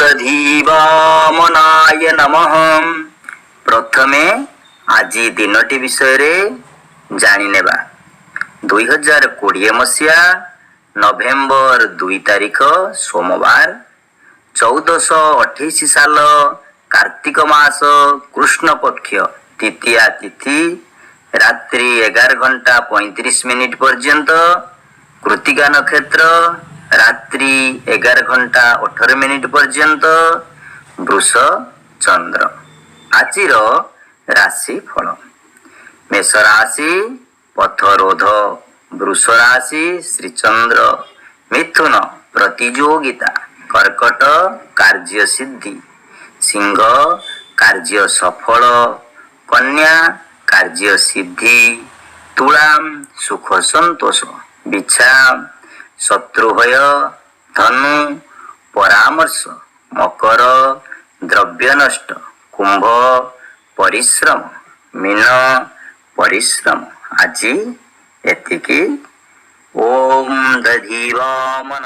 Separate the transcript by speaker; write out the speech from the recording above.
Speaker 1: दधिवामनाय नमः। प्रथमे আজি দিনটি বিষয়ে জানিনেবা। 2020 মସିହା ନଭେମ୍ବର 2 ତାରିଖ ସୋମବାର 1428 ସାଲ କାର୍ତ୍ତିକ ମାସ କୃଷ୍ଣ ପକ୍ଷ ତୃତୀୟା ତିଥି ରାତ୍ରି 11:35 ପର୍ଯ୍ୟନ୍ତ, କୃତ୍ତିକା ନକ୍ଷତ୍ର ରାତ୍ରି 11:18 ପର୍ଯ୍ୟନ୍ତ, ବୃଷ ଚନ୍ଦ୍ର। ଆଜିର ରାଶି ଫଳ। ମେଷ ରାଶି ପଥରୋଧ, ବୃଷ ରାଶି ଶ୍ରୀଚନ୍ଦ୍ର, ମିଥୁନ ପ୍ରତିଯୋଗିତା, କର୍କଟ କାର୍ଯ୍ୟ ସିଦ୍ଧି, ସିଂହ କାର୍ଯ୍ୟ ସଫଳ, କନ୍ୟା କାର୍ଯ୍ୟ ସିଦ୍ଧି, ତୁଳାମ ସୁଖ ସନ୍ତୋଷ, ବିଛା ଶତ୍ରୁଭୟ, ଧନୁ ପରାମର୍ଶ, ମକର ଦ୍ରବ୍ୟ ନଷ୍ଟ, କୁମ୍ଭ ପରିଶ୍ରମ, ମୀନ ପରିଶ୍ରମ। ଆଜି ଏତିକି। ଓମ୍ ଦଧିବାମନ।